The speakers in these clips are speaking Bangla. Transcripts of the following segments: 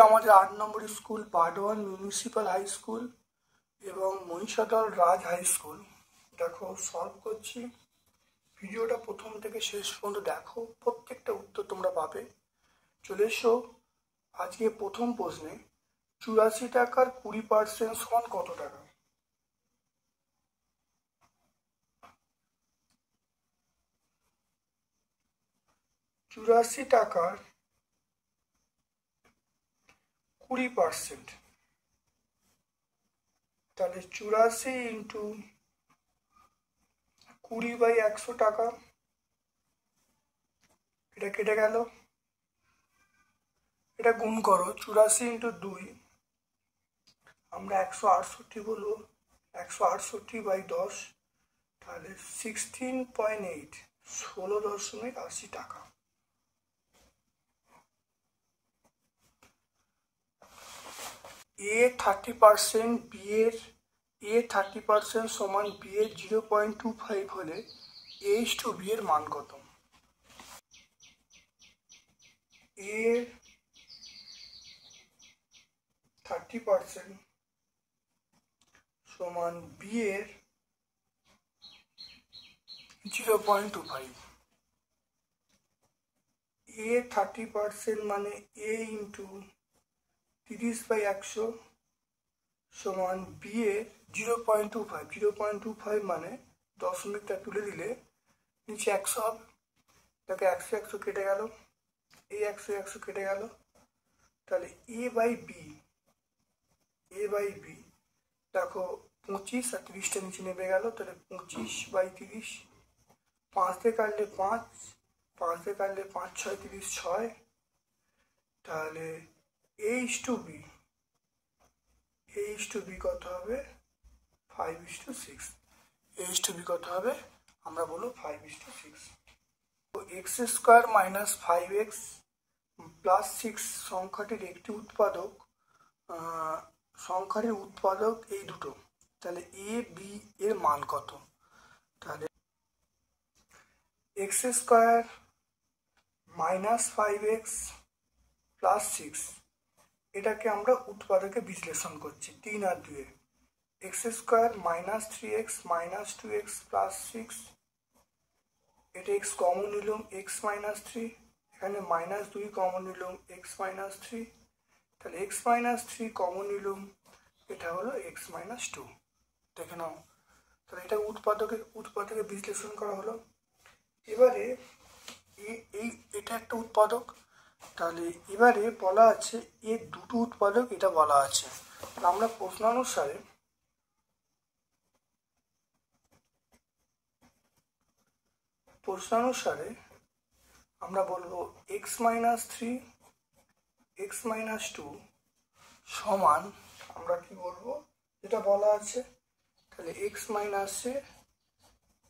আমাদের 8 নম্বর school part 1 municipal high school এবং মহিষাদল রাজ হাই স্কুল। দেখো সলভ করছি, ভিডিওটা প্রথম থেকে শেষ পর্যন্ত দেখো, প্রত্যেকটা উত্তর তোমরা পাবে। চলে এসো আজকে প্রথম প্রশ্নে, 84 টাকার 20% সমান কত টাকা? চুরাশি টাকার 20%, তাহলে 84 ইন্টু 20/100 টাকা, এটা কেটে গেল। এটা গুণ করো, 84 ইন্টু 2 আমরা 168 বলবো, 168/10, তাহলে 16.8, 16.80 টাকা। এ 30% সমান বি এর 0.25 হলে H2B এর মান কত? এ 30% সমান বি এর 0.25। এ 30% মানে এ ইন্টু 30/100 সমান বি এর 0.25। 0.25 মানে দশমিকটা তুলে দিলে নিচে 100 হবে, দেখো 100 কেটে গেল, এই 100 কেটে গেল, তাহলে এ বাই বি দেখো 25 আর 30টা নিচে নেমে গেল, তাহলে 25/30, 5 দিয়ে কাটলে 5, 5 দিয়ে কাটলে 5 6 30 6, তাহলে H2B কত হবে? 5:6। H2B কত হবে? আমরা বলবো 5:6। তো x² মাইনাস 5x প্লাস 6 সংখ্যাটির একটি উৎপাদক এই দুটো, তাহলে এ বি এর মান কত? তাহলে x² মাইনাস 5x প্লাস 6, এটাকে আমরা উৎপাদকে বিশ্লেষণ করছি 3 আর 2। x² minus 3x minus 2x plus 6, এটা x কমন নিলাম, x মাইনাস 3, এখানে মাইনাস 2 কমন নিলাম, x মাইনাস 3, তাহলে x মাইনাস 3 কমন নিলাম, এটা হলো x মাইনাস 2। দেখে নাও, তাহলে এটা উৎপাদকে বিশ্লেষণ করা হলো। এবারে এটা একটা উৎপাদক, তাহলে এবারে বলা আছে এর দুটো উৎপাদক, এটা বলা আছে। আমরা প্রশ্নানুসারে আমরা বলবো x মাইনাস 3 x মাইনাস 2 সমান, আমরা কি বলবো যেটা বলা আছে, তাহলে x মাইনাস এ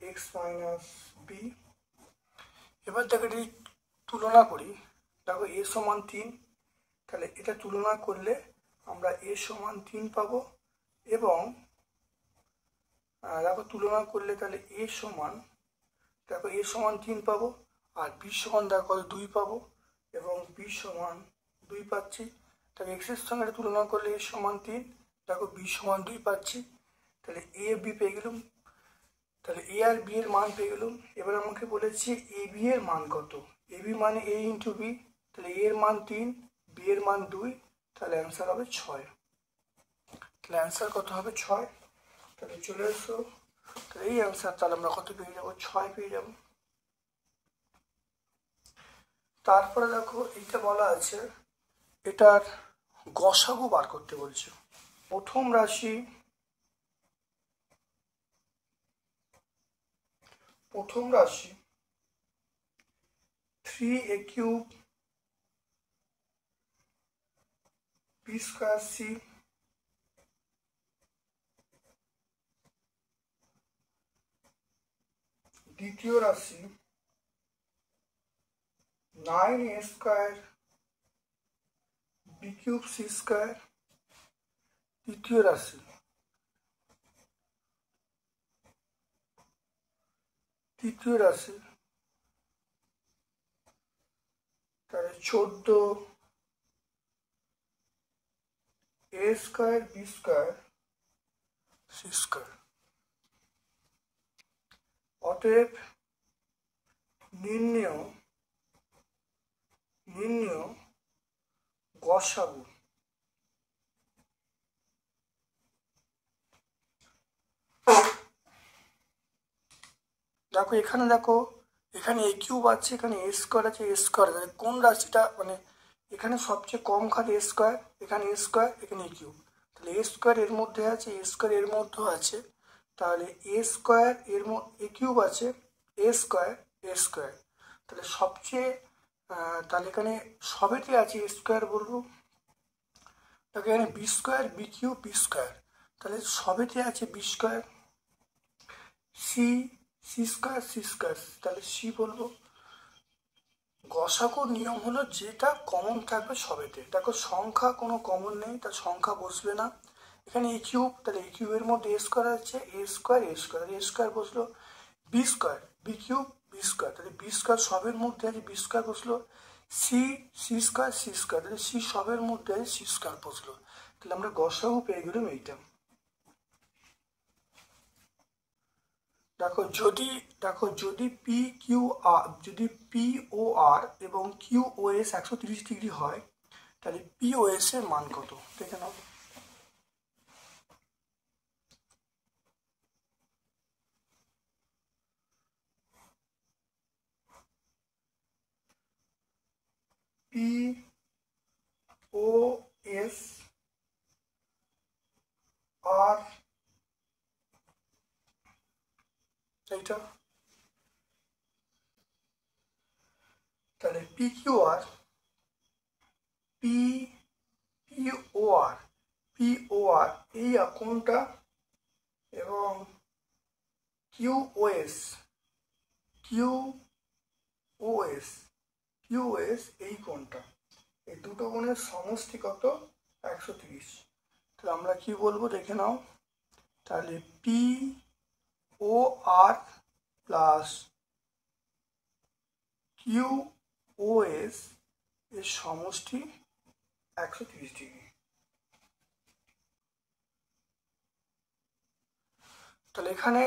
x মাইনাস বি। এবার দেখো এটি তুলনা করি, দেখো এ সমান 3, তাহলে এটা তুলনা করলে আমরা এ সমান 3 পাবো, এবং দেখো তুলনা করলে তাহলে এ সমান 3 পাবো, আর বি সমান দেখো 2 পাবো, এবং বি সমান 2 পাচ্ছি। তাহলে এক্স এর সঙ্গে তুলনা করলে এ সমান 3, দেখো বি সমান 2 পাচ্ছি, তাহলে এ বি পেয়ে গেলাম, তাহলে এ আর বি এর মান পেয়ে গেলাম। এবার আমাকে বলেছে এ বি এর মান কত? এ বি মানে এ ইন্টু বি, তাহলে এ এর মান 3, বি এর মান 2, তাহলে অ্যান্সার হবে 6। তাহলে অ্যান্সার কত হবে? 6। তাহলে চলে এসো, তাহলে এই অ্যান্সার, তাহলে আমরা কত পেয়ে যাবো? 6 পেয়ে যাবো। তারপরে দেখো এইটা বলা আছে, এটার গসাগু বার করতে বলছে। প্রথম রাশি প্রথম রাশি 3a³ b²c দ্বিতীয় রাশি 9a² b³c² তৃতীয় রাশি তৃতীয় রাশি, তাহলে 14 a square b square c square. অতএব নির্ণেয় গসাগু। দেখো এখানে এ কিউব আছে, এখানে এ স্কোয়ার আছে, এ স্কোয়ার আছে, কোন রাশিটা মানে এখানে সবচেয়ে কম খাতে এ স্কোয়ার, এখানে এ স্কোয়ার, এখানে এ কিউব, তাহলে এ স্কোয়ার এর মধ্যে আছে, এ স্কোয়ার এর মধ্যেও আছে, তাহলে এ স্কোয়ার এ কিউব আছে, এ স্কোয়ার, তাহলে সবচেয়ে তাহলে এখানে সবেতে আছে এ স্কোয়ার বলবো, তাহলে এখানে b square, b cube, b square, তাহলে সবেতে আছে b square, c square, c square, তাহলে সি বলবো। গসাগুর নিয়ম হলো যেটা কমন থাকবে সবেতে। দেখো সংখ্যা কোনো কমন নেই, তার সংখ্যা বসবে না। এখানে এ কিউব, তাহলে এ কিউবের মধ্যে এ স্কোয়ার আছে, এ স্কোয়ার, এ স্কোয়ার বসলো। B square, b cube, b square, তাহলে বি স্কোয়ার সবের মধ্যে আছে, বি স্কোয়ার বসলো। সি স্কোয়ার, তাহলে সি সবের মধ্যে আছে, সি স্কোয়ার বসলো। তাহলে আমরা গসাগু পেয়ে গেলাম এইটা। যদি পি কিউ আর, যদি পি ও আর এবং কিউ ও এস 130 ডিগ্রি হয়, তাহলে পি ও এস এর মান কত দেখে নাও। পি ও এস আর এইটা, তাহলে পি কিউ আর, পি ও আর, এই কোণটা, এবং কিউ ও এস এই কোণটা, এই দুটো কোণের সমষ্টি কত? 130। তাহলে আমরা কি বলবো দেখে নাও, তাহলে পি ও আর প্লাস কিউ ও এস এর সমষ্টি 130 ডিগ্রি। তাহলে এখানে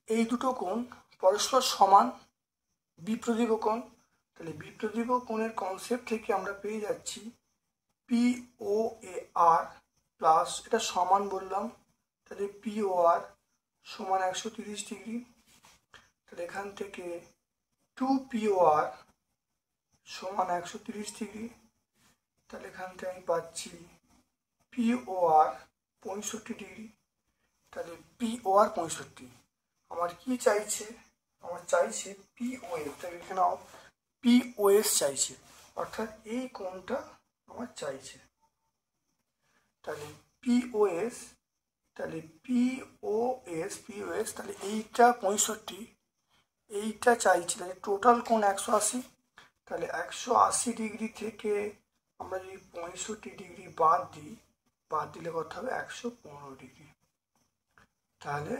এই দুটো কোণ পরস্পর সমান, বিপ্রদীপ কোণ। তাহলে বিপ্রদীপ কোণের কনসেপ্ট থেকে আমরা পেয়ে যাচ্ছি পি ও এ আর প্লাস, এটা সমান বললাম, তাহলে পি ও আর সমান 130 ডিগ্রি। তাহলে এখান থেকে 2 পি ও আর সমান 130 ডিগ্রি। তাহলে এখান থেকে আমি পাচ্ছি পি ও আর 65 ডিগ্রি। তাহলে পি ও আর 65, আমার কি চাইছে? আমার চাইছে পি ও এস, তাহলে এখানে পি ও এস চাইছে, অর্থাৎ এই কোণটা আমার চাইছে। তাহলে পি ও এস, তাহলে পি ও এস, তাহলে এইটা 65, এইটা চাইছি, তাহলে টোটাল কোণ 180। তাহলে 180 ডিগ্রি থেকে আমরা যদি 65 ডিগ্রি বাদ দিলে কত হবে? 115 ডিগ্রি। তাহলে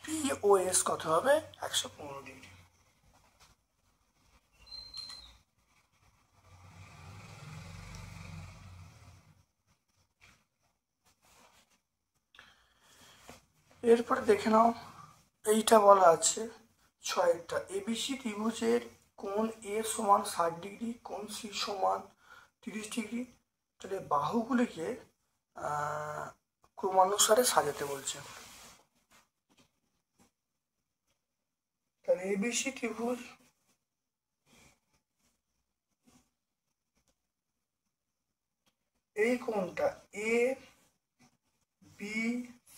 পি ও এস কত হবে? 115 ডিগ্রি। এরপরে দেখে নাও, এইটা বলা আছে 6টা এবিসি ত্রিভুজের কোণ এ সমান 60 ডিগ্রি, কোণ সি সমান 30 ডিগ্রি। তাহলে বাহুগুলিকে ক্রমানুসারে সাজাতে বলছে। তাহলে এবিসি ত্রিভুজ, এই কোণটা এ বি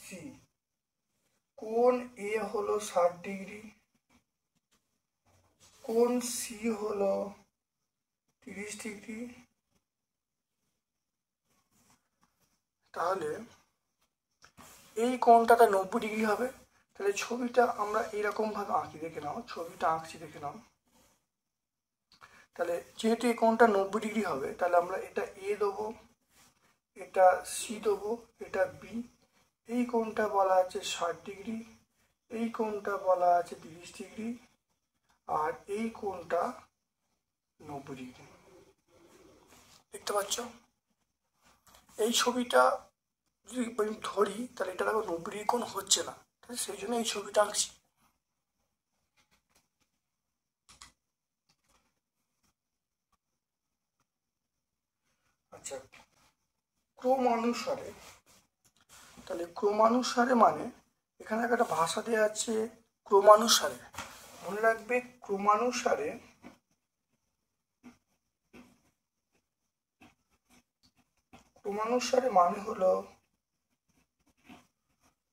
সি, কোণ এ হলো 60 ডিগ্রি, কোণ সি হলো 30 ডিগ্রি। তাহলে এই কোণটাতে 90 ডিগ্রি হবে। তাহলে ছবিটা আমরা এরকম ভাবে আঁকি, দেখে নাও, ছবিটা আঁকছি দেখে নাও। তাহলে যেহেতু এই কোণটা 90 ডিগ্রি হবে, তাহলে আমরা এটা এ দেবো, এটা সি দেবো, এটা বি। এই কোণটা বলা আছে 60 ডিগ্রি, এই কোণটা বলা আছে 30 ডিগ্রি, আর এই কোণটা 90 ডিগ্রি। দেখতে পাচ্ছ? এই ছবিটা যদি আমি ধরি তাহলে এটা দেখো 90 ডিগ্রি কোণ হচ্ছে না, তাহলে সেই জন্য এই ছবিটা আঁকছি। আচ্ছা, ক্রমানুসারে, তাহলে ক্রমানুসারে মানে এখানে একটা ভাষা দেওয়া আছে ক্রমানুসারে। মনে রাখবে ক্রমানুসারে মানে হলো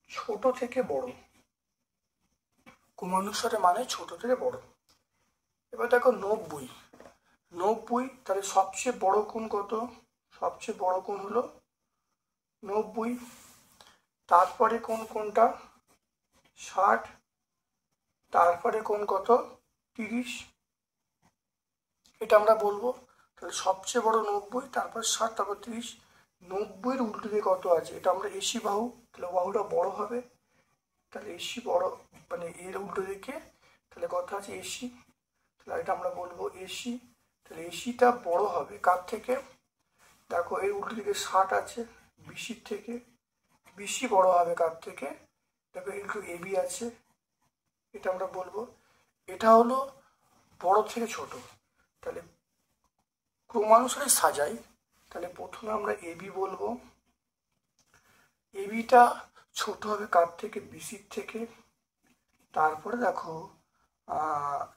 ছোট থেকে বড়। ক্রমানুসারে মানে ছোট থেকে বড়। এবার দেখো 90, তাহলে সবচেয়ে বড় কোণ কত? সবচেয়ে বড় কোণ হলো 90। তারপরে কোনটা? 60। তারপরে কোণ কত? 30। এটা আমরা বলবো। তাহলে সবচেয়ে বড় 90, তারপর 60, তারপর 30। 90-এর উল্টো দিকে কত আছে? এটা আমরা এসি বাহু, তাহলে বাহুটা বড় হবে, তাহলে এসি বড়, মানে এর উল্টো দিকে তাহলে কত আছে? এসি। তাহলে এটা আমরা বলবো এসি। তাহলে এসিটা বড় হবে কার থেকে? দেখো এর উল্টো দিকে 60 আছে, বিসির থেকে। বিসি বড় হবে কার থেকে? দেখো একটু এবি আছে, এটা আমরা বলবো। এটা হলো বড় থেকে ছোট। তাহলে ক্রমানুসারে সাজাই, তাহলে প্রথমে আমরা এবি বলবো। এবিটা ছোট হবে কার থেকে? বিসির থেকে। তারপরে দেখো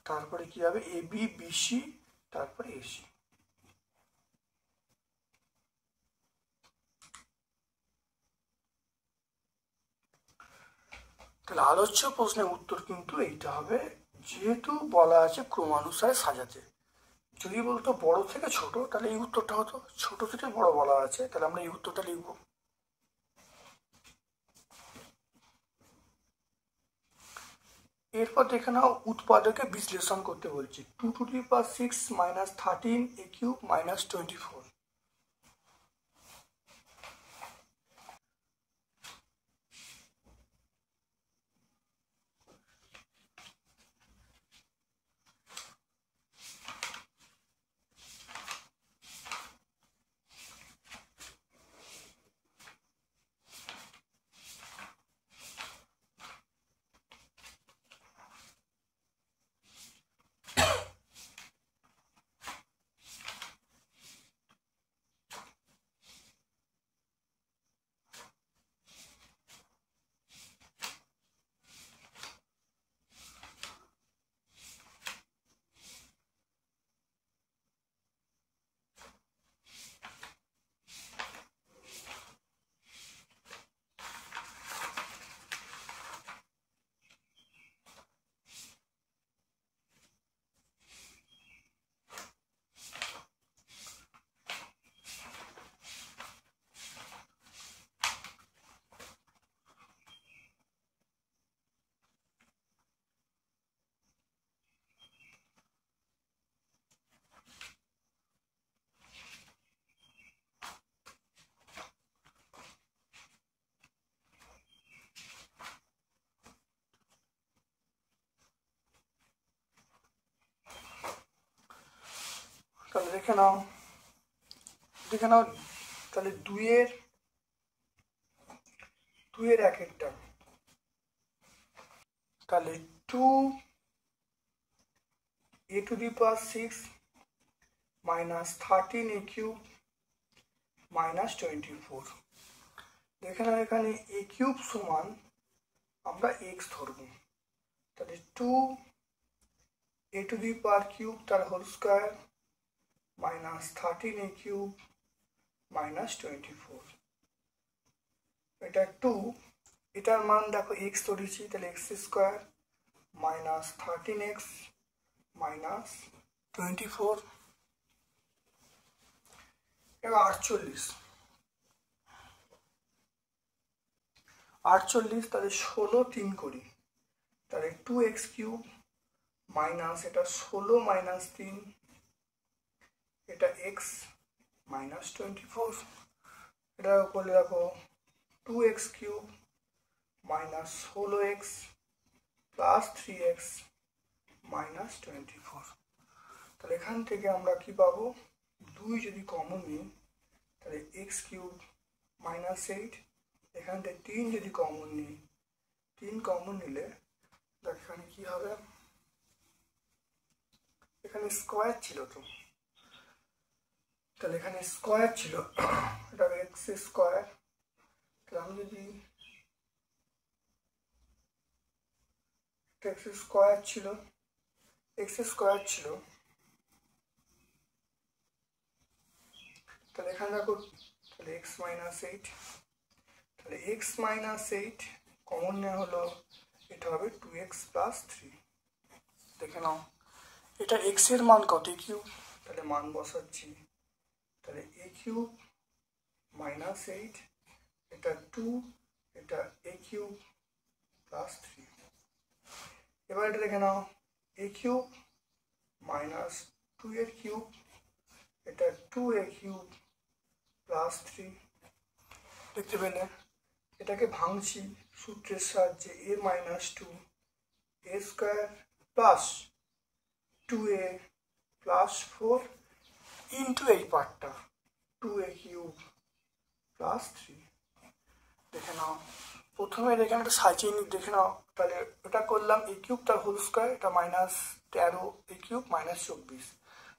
তারপরে কি হবে? এবি, বিসি, তারপরে এসি। তাহলে আলোচ্য প্রশ্নের উত্তর কিন্তু এইটা হবে, যেহেতু বলা আছে ক্রমানুসারে সাজাতে। যদি বলতো বড় থেকে ছোট, তাহলে এই উত্তরটা হতো। ছোট থেকে বড় বলা আছে, তাহলে আমরা এই উত্তরটা লিখব। এরপর দেখে নাও উৎপাদকে বিশ্লেষণ করতে বলছি। 2⁶ - 13a³ - 24। তাহলে দেখে নাও তাহলে দুইয়ের এক একটা, তাহলে 2a⁶ - 13a³ - 24। দেখে নাও এখানে a³ সমান আমরা x ধরবো, তাহলে 2a³ তার হোল স্কোয়ার -13a³ - 24। এটা 2, এটার মান দেখো x ধরেছি, তাহলে x² - 13x - 24। এবার 48, তাহলে 16 3 করি, তাহলে 2x³ মাইনাস এটা 16 - 3, এটা x - 24। এটা করলে দেখো 2x³ - 16x + 3x মাইনাস 24। তাহলে এখান থেকে আমরা কি পাবো, 2 যদি কমন নিই তাহলে এক্স কিউব মাইনাস 8, এখান থেকে 3 যদি কমন নিই, 3 কমন নিলে দেখ এখানে কি হবে, এখানে স্কোয়ার ছিল তো, তাহলে এখানে স্কোয়ার ছিল, এটা এক্স স্কোয়ার, তাহলে আমি যদি এক্স স্কোয়ার ছিল তাহলে এখানে দেখো, তাহলে এক্স মাইনাস 8, তাহলে এক্স মাইনাস 8 কমন নেওয়া হলো, এটা হবে 2x প্লাস 3। দেখে নাও এটা এক্স এর মান কত, এ কিউব, তাহলে মান বসাচ্ছি, তাহলে এ কিউব মাইনাস 8, এটা 2, এটা এ কিউব প্লাস 3। এবার এটা দেখে নাও, এ কিউব মাইনাস 2 এর কিউব, এটা 2a কিউব প্লাস 3। দেখতে পেলে এটাকে ভাঙছি সূত্রের সাহায্যে, a minus 2 a square plus 2a plus 4 into এই পার্টটা 2a কিউব প্লাস 3। দেখে নাও প্রথমে এখানে একটা সাজিয়ে নিই, দেখে নাও, তাহলে ওটা করলাম এ কিউব তার হোল স্কোয়ার, এটা মাইনাস 13 এ কিউব মাইনাস 24,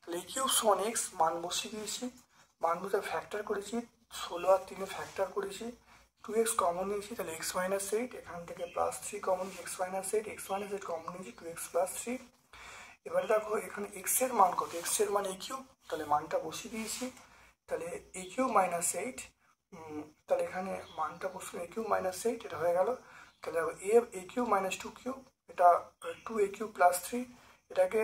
তাহলে এ কিউব সমান এক্স, মান বসিয়ে দিয়েছি, মান বসে ফ্যাক্টর করেছি, 16 আর 3 ফ্যাক্টর করেছি, 2x কমন নিয়েছি, তাহলে x মাইনাস 8, এখান থেকে plus 3 common, x minus 8 common নিয়েছি, 2x প্লাস 3। এবারে দেখো এখানে x এর মান কত, x এর মান এ কিউব, তাহলে মানটা বসিয়ে দিয়েছি, তাহলে এ কিউব মাইনাস 8, তাহলে এখানে মানটা বসলে এ কিউব মাইনাস 8, এটা হয়ে গেল, তাহলে এ কিউব মাইনাস 2 কিউব, এটা 2a কিউব প্লাস 3, এটাকে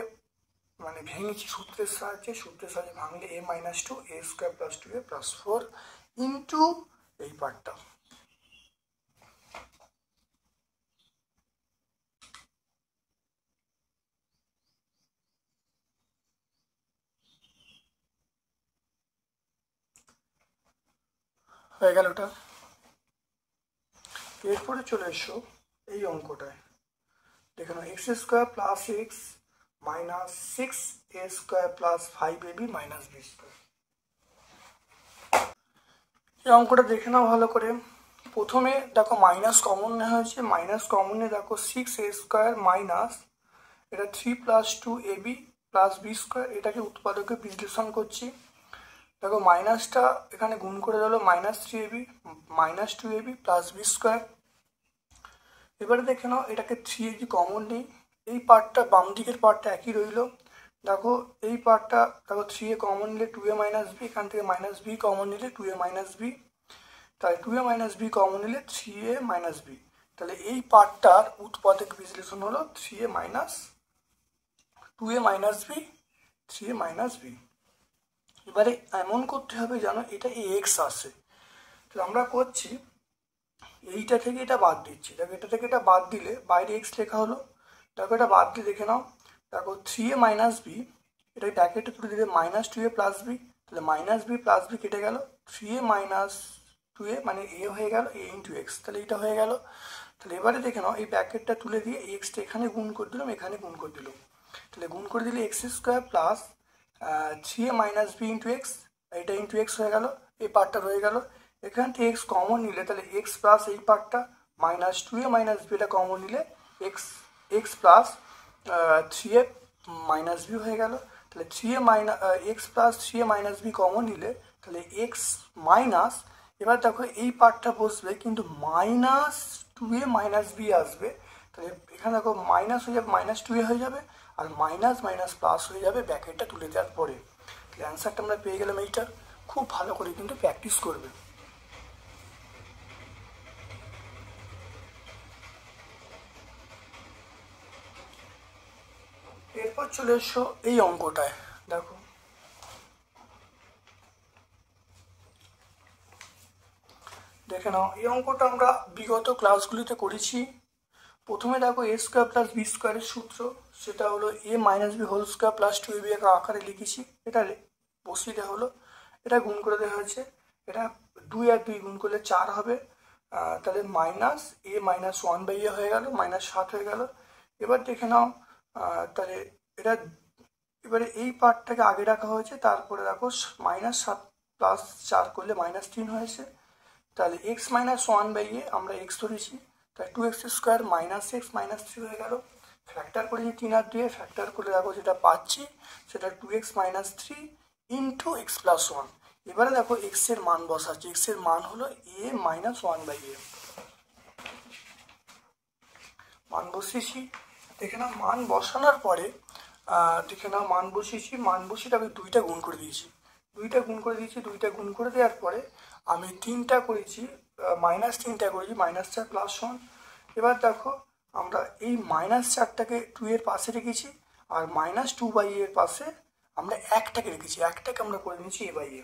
মানে ভেঙেছি সূত্রের সাহায্যে ভাঙলে a minus 2 a square plus 2a plus 4 into এই পার্টটা। হয়ে গেল ওটা। এরপরে চলে এসো এই অঙ্কটায়, দেখে নাও x square plus x minus 6a square plus 5ab minus b square. এই অঙ্কটা দেখে নাও ভালো করে। প্রথমে দেখো মাইনাস কমন নেওয়া হয়েছে, মাইনাস কমনে দেখো 6a স্কোয়ার মাইনাস এটা 3 plus 2ab plus b square, এটাকে উৎপাদকে বিশ্লেষণ করছি। দেখো মাইনাসটা এখানে গুণ করে দিল, minus 3ab minus 2ab plus b square. এবারে দেখে নাও এটাকে 3a যদি কমন নিই, এই পার্টটা বাম দিকের পার্টটা একই রইল, দেখো এই পার্টটা দেখো 3a কমন নিলে 2a মাইনাস b, এখান থেকে মাইনাস b কমন নিলে 2a মাইনাস b, তাহলে 2a মাইনাস b কমন নিলে 3a মাইনাস b, তাহলে এই পার্টটার উৎপাদক বিশ্লেষণ হলো 3a minus 2a minus b 3a minus b। এবারে এমন করতে হবে যেন এটা এক্স আসে, তাহলে আমরা করছি এইটা থেকে এটা বাদ দিচ্ছি, দেখো এটা থেকে এটা বাদ দিলে বাইরে এক্স লেখা হলো, দেখো এটা বাদ দিয়ে দেখে নাও, দেখো 3a মাইনাস বি, এটা ব্র্যাকেটে তুলে দিলে মাইনাস 2a প্লাস বি, তাহলে মাইনাস বি প্লাস বি কেটে গেল, 3a মাইনাস 2a মানে এ হয়ে গেল a ইন্টু এক্স, তাহলে এটা হয়ে গেল। তাহলে এবারে দেখে নাও এই ব্র্যাকেটটা তুলে দিয়ে এক্সটা এখানে গুণ করে দিলাম, এখানে গুণ করে দিলাম, তাহলে গুণ করে দিলে x square plus 3a minus b into x, এটা ইন্টু এক্স হয়ে গেল, এই পার্টটা রয়ে গেল। এখান থেকে এক্স কমন নিলে তাহলে এক্স প্লাস এই পার্টটা মাইনাস 2a মাইনাস বি, এটা কমন নিলে x plus 3a minus b হয়ে গেল, তাহলে 3a minus x plus 3a minus b common নিলে তাহলে এক্স মাইনাস, এবার দেখো এই পার্টটা বসবে কিন্তু মাইনাস 2a মাইনাস বি আসবে, তাহলে এখানে দেখো মাইনাস হয়ে যাবে, মাইনাস 2a হয়ে যাবে, আর মাইনাস মাইনাস প্লাস হয়ে যাবে ব্র্যাকেটটা তুলে দেওয়ার পরে। তাহলে অ্যান্সারটা আমরা পেয়ে গেলাম এইটার। খুব ভালো করে কিন্তু প্র্যাকটিস করবে। এরপর চলে এসো এই অঙ্কটায়, দেখো দেখে নাও এই অঙ্কটা আমরা বিগত ক্লাসগুলিতে করেছি। প্রথমে দেখো এ স্কোয়ার প্লাস বি স্কোয়ারের সূত্র, সেটা হলো A minus B whole square plus 2ab আকারে লিখেছি, এটা বসিয়ে দেওয়া হলো, এটা গুণ করে দেওয়া হয়েছে, এটা 2 আর 2 গুণ করলে 4 হবে, তাহলে মাইনাস এ মাইনাস 1/a হয়ে গেল, মাইনাস 7 হয়ে গেল। এবার দেখে নাও তাহলে এটা এবারে এই পার্টটাকে আগে রাখা হয়েছে, তারপরে দেখো -7 + 4 করলে -3 হয়েছে। তাহলে x - 1/a আমরা x ধরেছি, তাই 2x² - x -3 হয়ে গেল। ফ্যাক্টর করেছি 3 আর 2 ফ্যাক্টর করে দেখো যেটা পাচ্ছি সেটা 2x - 3 × x + 1। এবারে দেখো x এর মান বসাচ্ছি, x এর মান হলো a - 1/a। মান বসিয়েছি, দেখে নাও মান বসানোর পরে দেখে নাও মান বসিয়েছি, মান বসিয়ে আমি 2টা গুণ করে দিয়েছি, 2টা গুণ করে দিয়েছি। 2টা গুণ করে দেওয়ার পরে আমি 3টা করেছি, -3টা করেছি, -4 + 1। এবার দেখো আমরা এই -4টাকে 2 এর পাশে রেখেছি, আর -2/a এর পাশে আমরা 1টাকে রেখেছি, 1টাকে আমরা করে নিয়েছি a/a।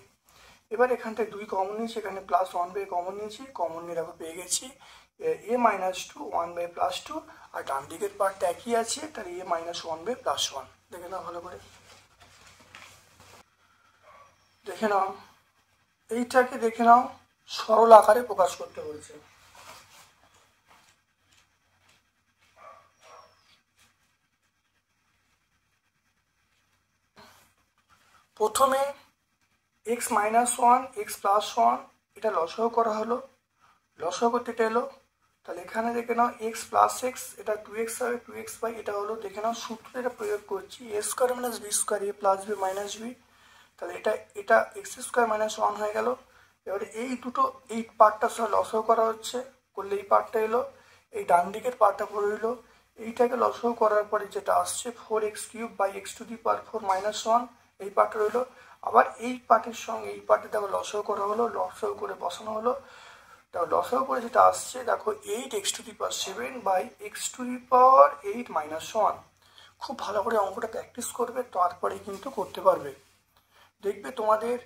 এবার এখানটায় 2 কমন নিয়েছি, এখানে +1/a কমন নিয়েছি, কমন নিয়ে দেখো পেয়ে গেছি a - 2 1/a + 2, আর ডান দিকের পার্টটা একই আছে, তাহলে a - 1/a + 1। দেখে নাও ভালো করে, দেখে নাও এইটাকে, দেখে নাও সরল আকারে প্রকাশ করতে বলছে। প্রথমে x - 1 x + 1 এটা লসাগু করা হলো, লসাগু করতে এটা এলো, তাহলে এখানে দেখে নাও x + x এটা 2x হবে, 2x এটা হলো, দেখে নাও সূত্র এটা প্রয়োগ করছি a² - b² a + b - b। তাহলে এটা এটা x² - 1 হয়ে গেল। এবারে এই দুটো, এই পার্টটার সঙ্গে লসাগু করা হচ্ছে, করলে এই পার্টটা এলো, এই ডান দিকের পার্টটা পড়ে রইলো। এইটাকে লসাগু করার পরে যেটা আসছে 4x³ / x⁴ - 1, এই পার্টটা রইলো। আবার এই পার্টের সঙ্গে এই পার্টে দেখো লসাগু করা হলো, লসাগু করে বসানো হলো। দেখো লসাগু করে যেটা আসছে দেখো 8x⁷ / x⁸ - 1। খুব ভালো করে অঙ্কটা প্র্যাকটিস করবে, তারপরে কিন্তু করতে পারবে। দেখবে তোমাদের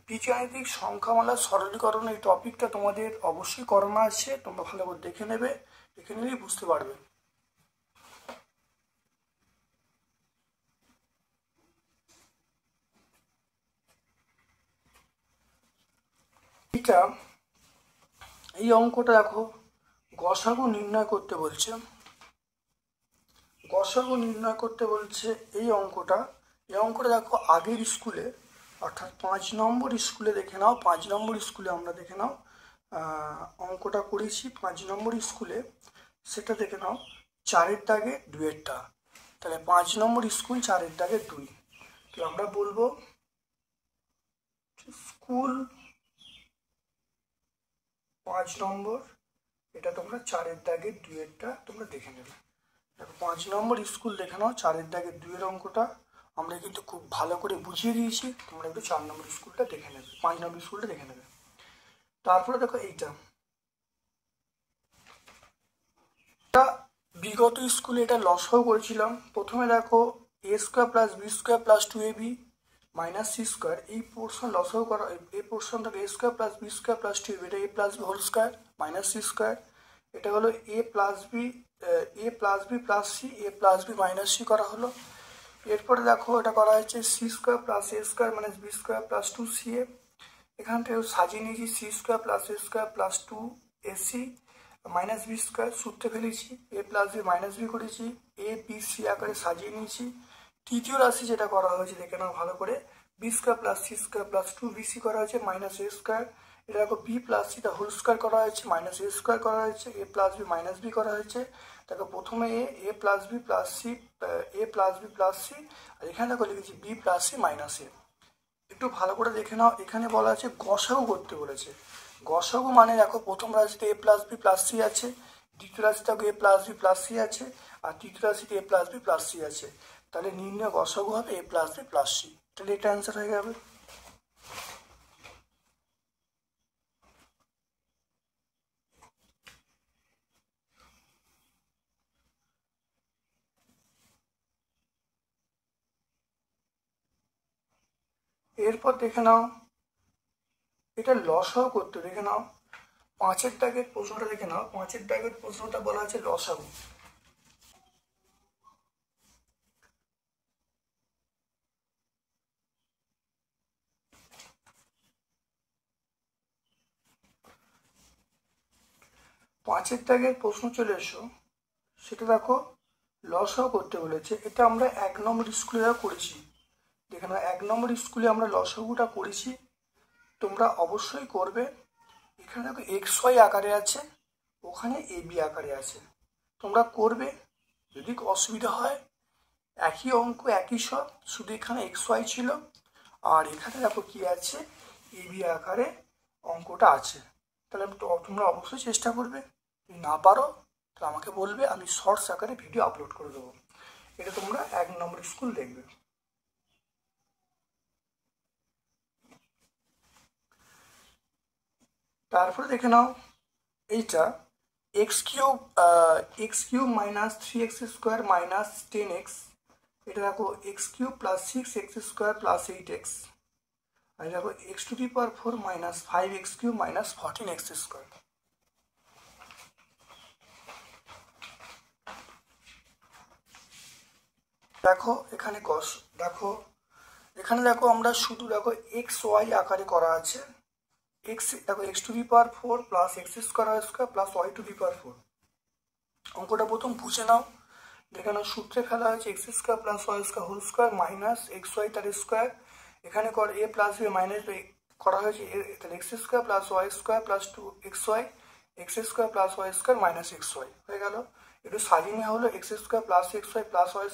বীজগাণিতিক সংখ্যামালা সরলীকরণ এই টপিকটা তোমাদের অবশ্যই করানো আছে, তোমরা ভালো করে দেখে নেবে, দেখে নিলেই বুঝতে পারবে। এটা এই অঙ্কটা দেখো গসাগু নির্ণয় করতে বলছে, গসাগু নির্ণয় করতে বলছে এই অঙ্কটা। এই অঙ্কটা দেখো আগের স্কুলে, অর্থাৎ 5 নম্বর স্কুলে দেখে নাও, 5 নম্বর স্কুলে আমরা দেখে নাও অঙ্কটা করেছি 5 নম্বর স্কুলে, সেটা দেখে নাও 4-এর দাগে 2-এরটা। তাহলে 5 নম্বর স্কুল 4-এর দাগে 2, তো আমরা বলবো স্কুল 5 নম্বর, এটা তোমরা 4-এর দাগে 2-এরটা তোমরা দেখে নেবে। দেখো 5 নম্বর স্কুল দেখে নাও 4-এর দাগে 2-এর অঙ্কটা আমরা কিন্তু খুব ভালো করে বুঝিয়ে দিয়েছি, তোমরা একটু 4 নম্বর স্কুলটা দেখে নেবে, 5 নম্বর স্কুলটা দেখে নেবে। তারপরে দেখো এইটা বিগত স্কুলে এটা লসাগু করেছিলাম। প্রথমে দেখো a² + b² + 2ab - c², এই পোর্শন লসাগু করা, এই পোর্শনটাকে a² + b² + 2ab, এটা a + b whole square - c²। এটা হলো a + b + c, a + b - c করা হলো। এরপরে দেখো এটা করা হয়েছে c² + a² - b² + 2ca। এখান থেকে সাজিয়ে নিয়েছি c² + a² + 2ac -b², সূত্রে ফেলেছি a + b - b করেছি, a b c আকারে সাজিয়ে নিয়েছি। তৃতীয় রাশি যেটা করা হয়েছে দেখে নাও ভালো করে, b² + c² + 2bc করা হয়েছে -a²। এটা দেখো b + c হোল স্কয়ার করা হয়েছে -a² করা হয়েছে, a + b - b করা হয়েছে। দেখো প্রথমে a + b + c, a + b + c, আর এখানে দেখো লিখেছি b + c - a। একটু ভালো করে দেখে নাও, এখানে বলা আছে গসাগু করতে বলেছে। গসাগু মানে দেখো প্রথম রাশিতে a + b + c আছে, দ্বিতীয় রাশিতে a + b + c আছে, আর তৃতীয় রাশিতে a + b + c আছে। তাহলে নির্ণয় গসাগু হবে a + b + c। তাহলে এটা অ্যান্সার হয়ে যাবে। এরপর দেখে নাও এটা লসাগু করতে, দেখে নাও 5-এর দাগের প্রশ্নটা দেখে নাও, 5-এর দাগের প্রশ্নটা বলা আছে লসাগু। 5-এর দাগের প্রশ্ন চলে এসো, সেটা দেখো লসাগু করতে বলেছে। এটা আমরা 1 নম্বর স্কুলে করেছি। দেখে নাও 1 নম্বর স্কুলে আমরা লসাগুটা করেছি, তোমরা অবশ্যই করবে। এখানে দেখো এক্স ওয়াই আকারে আছে, ওখানে এ বি আকারে আছে, তোমরা করবে। যদি অসুবিধা হয় একই অঙ্ক একই সব, শুধু এখানে এক্স ওয়াই ছিল আর এখানে দেখো কি আছে, এ বি আকারে অঙ্কটা আছে। তাহলে তোমরা অবশ্যই চেষ্টা করবে। যদি না পারো তাহলে আমাকে বলবে, আমি শর্টস আকারে ভিডিও আপলোড করে দেবো। এটা তোমরা 1 নম্বর স্কুল দেখবে। তারপরে দেখে নাও এইটা x³ minus 3x² minus 10x, এটা দেখো x³ plus 6x² plus 8x, আর দেখো x⁴ minus 5x³ minus 14x²। দেখো এখানে দেখো আমরা শুধু দেখো এক্স ওয়াই আকারে করা আছে। দেখো x⁴ plus x² plus y⁴। অঙ্কটা প্রথম বুঝে নাও। দেখে নাও সূত্রে ফেলা হয়েছে x² plus y² whole square minus xy তার স্কোয়ার, এখানে এ প্লাস বি মাইনাস করা হয়েছে, তাহলে x² plus y² plus 2xy, x² plus y² minus xy হয়ে গেল। একটু সাজিয়ে নেওয়া হলো, x² plus xy plus y²,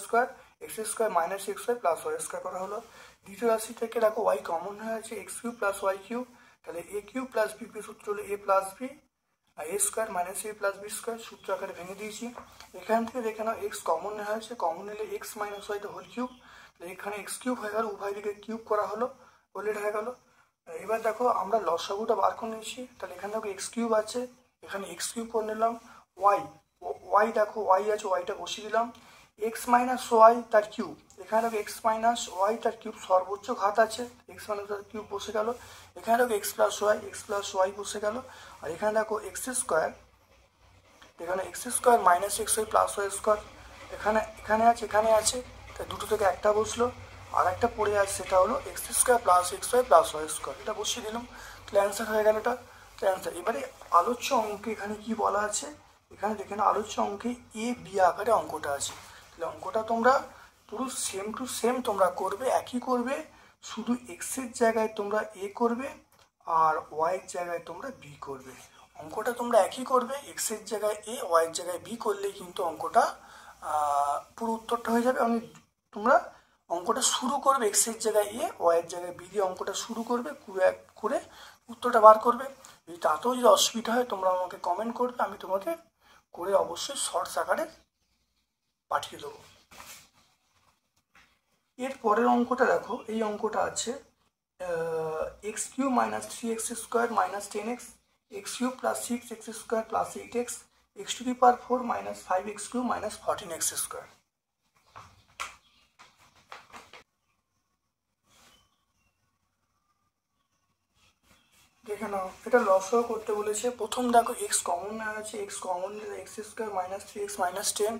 x² minus xy plus y² করা হলো। দ্বিতীয় রাশি থেকে দেখো y কমন হয়ে আছে, x³ প্লাস y³, তাহলে a³ প্লাস b সূত্র হলো a প্লাস বি, আর a² minus a plus b square সূত্র আকারে ভেঙে দিয়েছি। এখান থেকে দেখে নাও এক্স কমন নেওয়া হয়েছে, কমন নিলে x minus y whole cube, তাহলে এখানে x³ হয়ে গেল, উভয় দিকে কিউব করা হলো, বলে হয়ে গেল। এবার দেখো আমরা লসাগুটা বার করে নিয়েছি, তাহলে এখানে দেখো x³ আছে, এখানে x³ করে নিলাম। ওয়াই দেখো ওয়াই আছে, ওয়াইটা বসিয়ে দিলাম। এক্স মাইনাস ওয়াই তার কিউব, এখানে দেখো এক্স মাইনাস ওয়াই তার কিউব সর্বোচ্চ ঘাত আছে, এক্স মাইনাস ওয়াই কিউব বসে গেল। এখানে দেখো এক্স প্লাস ওয়াই বসে গেল। আর এখানে দেখো x², এখানে x² minus xy plus y², এখানে আছে, তাই দুটো থেকে একটা বসলো, আর একটা পড়ে আছে, সেটা হলো x² plus xy plus y², এটা বসিয়ে দিলাম, তাহলে অ্যান্সার হয়ে গেল এটা। তো অ্যান্সার এবারে আলোচ্য অঙ্কে এখানে কি বলা আছে, এখানে দেখে না আলোচ্য অঙ্কে এ বি আকারে অঙ্কটা আছে। তাহলে অঙ্কটা তোমরা পুরো সেম টু সেম তোমরা করবে, একই করবে, শুধু এক্সের জায়গায় তোমরা এ করবে আর ওয়াইয়ের জায়গায় তোমরা বি করবে। অঙ্কটা তোমরা একই করবে, এক্সের জায়গায় এ ওয়াইয়ের জায়গায় বি করলেই কিন্তু অঙ্কটা পুরো উত্তরটা হয়ে যাবে। তোমরা অঙ্কটা শুরু করবে এক্সের জায়গায় এ ওয়াইয়ের জায়গায় বি দিয়ে অঙ্কটা শুরু করবে, করে উত্তরটা বার করবে। যদি তাতেও যদি অসুবিধা হয় তোমরা আমাকে কমেন্ট করবে, আমি তোমাকে করে অবশ্যই শর্টস আকারে পাঠিয়ে দেবো। এর পরের অঙ্কটা দেখো, এই অঙ্কটা আছে x³ minus 3x² minus 10x, x³ plus 6x² plus 8x, x⁴ minus 5x³ minus 14x²। দেখে নাও এটা লসাগু করতে বলেছে। প্রথম দেখো এক্স কমন নেওয়া আছে, এক্স কমন নিলে x² মাইনাস 3x মাইনাস 10,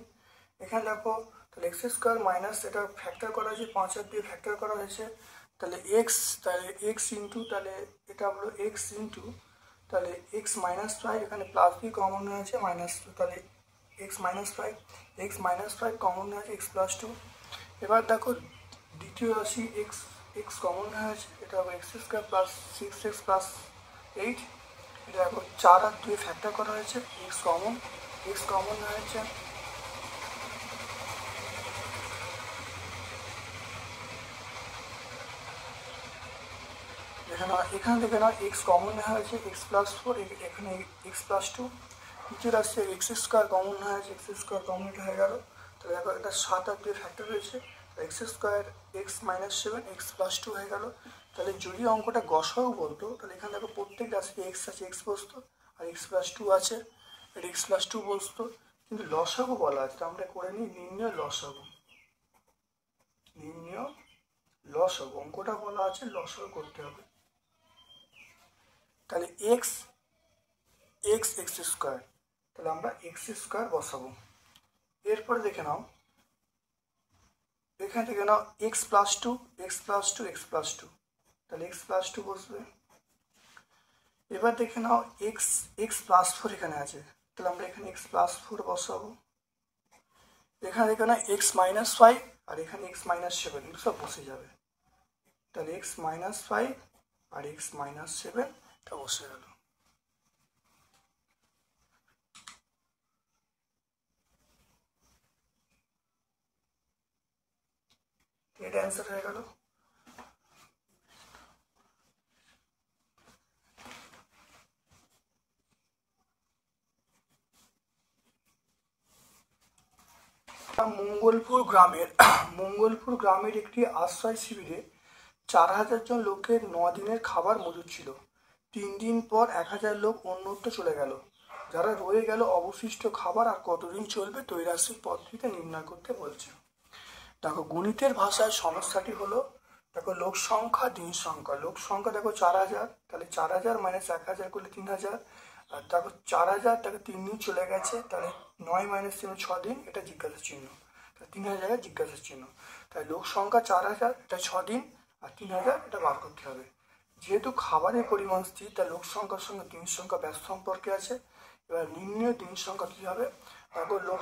এখানে দেখো তাহলে x² মাইনাস, এটা ফ্যাক্টর করা হয়েছে, 5 দিয়ে ফ্যাক্টর করা হয়েছে, তাহলে এক্স ইন্টু, তাহলে এটা হলো এক্স ইন্টু, তাহলে এক্স মাইনাস 5, এখানে প্লাস বি কমন হয়েছে মাইনাস 2, তাহলে এক্স মাইনাস 5 কমন হয়েছে এক্স প্লাস 2। এবার দেখো দ্বিতীয় রাশি এক্স কমন হয়েছে, এটা হবে x² প্লাস 6x প্লাস 8, এটা দেখো 4 আর 2 ফ্যাক্টর করা হয়েছে, এক্স কমন হয়েছে, এখানে দেখে নাও এক্স কমন হয়েছে এক্স প্লাস 4, এখানে এক্স প্লাস 2, দ্বিতীয় রাশি x² কমন হয়েছে, x² কমন হয়ে গেল, তাহলে দেখো এটা 7 আর 2 ফ্যাক্টর রয়েছে, x² x minus 7 x plus 2 হয়ে গেল। তাহলে যদি অঙ্কটা গসাগু বলতো, তাহলে এখানে দেখো প্রত্যেক রাশিতে এক্স আছে, এক্স বসতো, আর এক্স প্লাস 2 আছে, এটা এক্স প্লাস 2 বসতো। কিন্তু লসাগু বলা আছে, আমরা করে নিই নির্ণয় লসাগু। অঙ্কটা বলা আছে লসাগু করতে হবে, তাহলে এক্স স্কোয়ার, তাহলে আমরা x² বসাবো। এরপরে দেখে নাও এখানে থেকে নাও এক্স প্লাস 2, তাহলে এক্স প্লাস 2 বসবে। এবার দেখে নাও এক্স প্লাস 4 এখানে আছে, তাহলে আমরা এখানে এক্স প্লাস 4 বসাবো। এখানে এখানে x-5 আর এখানে x-7 এগুলো সব বসে যাবে। তাহলে x-5 আর x-7 এটা বসে গেল। এটা অ্যান্সার হয়ে গেল। মঙ্গলপুর গ্রামের একটি আশ্রয় শিবিরে 4000 জন লোকের 9 দিনের খাবার মজুদ ছিল। 3 দিন পর 1000 লোক অন্যত্র চলে গেল। যারা রয়ে গেল অবশিষ্ট খাবার আর কতদিন চলবে ত্রৈরাশিক পদ্ধতিতে নির্ণয় করতে বলছে। দেখো গণিতের ভাষায় সমস্যাটি হলো, দেখো লোক সংখ্যা দিন সংখ্যা, লোক সংখ্যা দেখো 4000, তাহলে 4000 মাইনাস 1000 করলে 3000, আর দেখো 4000 তাকে 3 দিন চলে গেছে, তাহলে 9 মাইনাস 3 6 দিন, এটা জিজ্ঞাসা চিহ্ন, তাহলে 3000 জিজ্ঞাসা চিহ্ন। তাই লোক সংখ্যা 4000, এটা 6 দিন, আর 3000 এটা বার করতে হবে। যেহেতু খাবারের পরিমাণ স্থির, তাই লোক সংখ্যার সঙ্গে দিন সংখ্যা ব্যাস সম্পর্কে আছে। এবার নির্ণয় দিন সংখ্যা কী হবে, দেখো লোক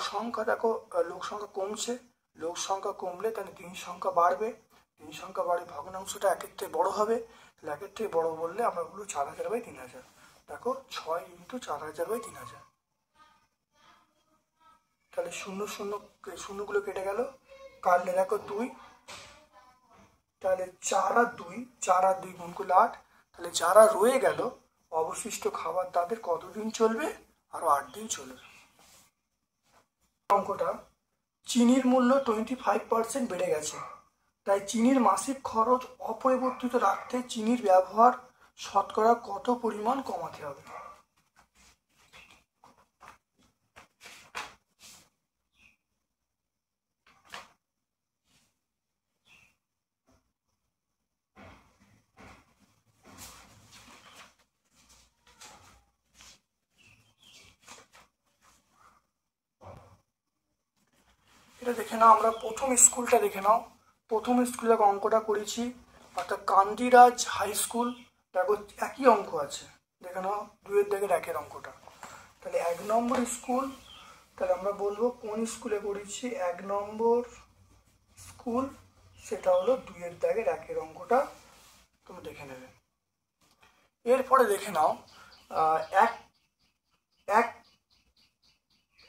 সংখ্যা কমছে, লোক সংখ্যা কমলে তাহলে দিন সংখ্যা বাড়বে, দিন সংখ্যা বাড়ে ভগ্নাংশটা একের থেকে বড় হবে, তাহলে একের থেকে বড় বললে আমরা বলবো 4000/3000। দেখো 6 × 4000/3000, তাহলে শূন্যগুলো কেটে গেল, কাটলে দেখো 2, তাহলে 4 আর 2 গুণ করলে 8, তাহলে যারা রয়ে গেল অবশিষ্ট খাবার তাদের কতদিন চলবে, আরো 8 দিন চলবে। অঙ্কটা, চিনির মূল্য 25% বেড়ে গেছে, তাই চিনির মাসিক খরচ অপরিবর্তিত রাখতে চিনির ব্যবহার শতকরা কত পরিমাণ কমাতে হবে। এটা দেখে নাও, আমরা প্রথম স্কুলটা দেখে নাও। প্রথম স্কুলে অঙ্কটা করেছি, অর্থাৎ কান্দিরাজ হাই স্কুল। দেখো একই অঙ্ক আছে, দেখে নাও 2-এর দাগের 1-এর অঙ্কটা। তাহলে 1 নম্বর স্কুল, তাহলে আমরা বলবো কোন স্কুলে করেছি, 1 নম্বর স্কুল, সেটা হলো 2-এর দাগের 1-এর অঙ্কটা, তুমি দেখে নেবে। এরপরে দেখে নাও,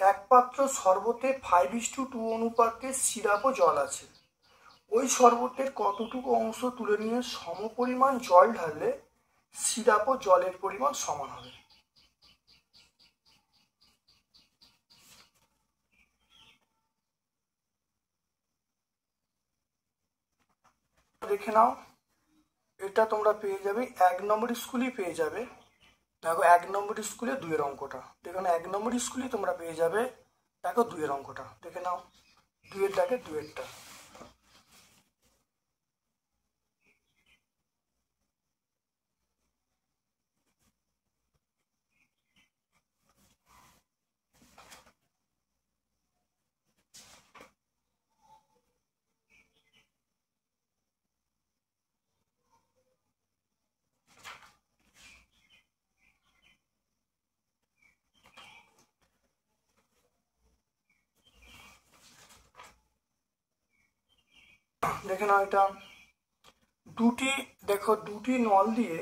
এক পাত্র শরবতে 5:2 অনুপাতে সিরাপ ও জল আছে। ওই শরবতের কতটুকু অংশ তুলে নিয়ে সমপরিমাণ জল ঢাললে সিরাপ ও জলের পরিমাণ সমান হবে। দেখে নাও, এটা তোমরা পেয়ে যাবে 1 নম্বর স্কুলেই পেয়ে যাবে। দেখো 1 নম্বর স্কুলে 2-এর অঙ্কটা, দেখো 1 নম্বর স্কুলেই তোমরা পেয়ে যাবে। দেখো 2-এর অঙ্কটা দেখে নাও, 2-এর দাগে 2-এরটা। দেখে নাও, এটা দুটি নল দিয়ে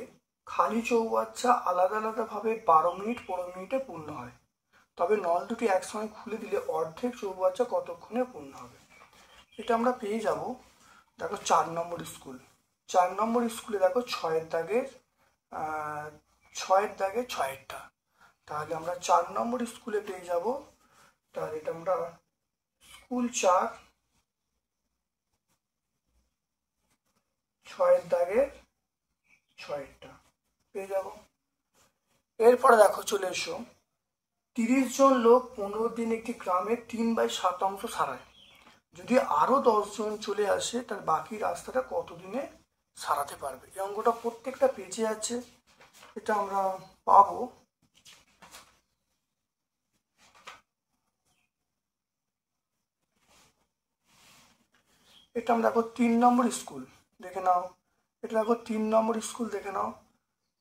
খালি চৌবাচ্চা আলাদা আলাদাভাবে 12 মিনিট 15 মিনিটে পূর্ণ হয়, তবে নল দুটি একসঙ্গে খুলে দিলে অর্ধেক চৌবাচ্চা কতক্ষণে পূর্ণ হবে। এটা আমরা পেয়ে যাব। দেখো 4 নম্বর স্কুল, 4 নম্বর স্কুলে দেখো 6-এর দাগের 6-এরটা, তাহলে আমরা 4 নম্বর স্কুলে পেয়ে যাব। তাহলে এটা আমরা স্কুল 4, 6-এর দাগের 6-এরটা পেয়ে যাব। এরপরে দেখো চলে এসো, 30 জন লোক 15 দিন একটি গ্রামের 3/7 অংশ সারায়। যদি আরো 10 জন চলে আসে, তার বাকি রাস্তাটা কতদিনে সারাতে পারবে। এই অঙ্কটা প্রত্যেকটা পেজে আছে, এটা আমরা পাবো। এটা আমরা দেখো 3 নম্বর স্কুল দেখে নাও, এটা দেখো 3 নম্বর স্কুল দেখে নাও,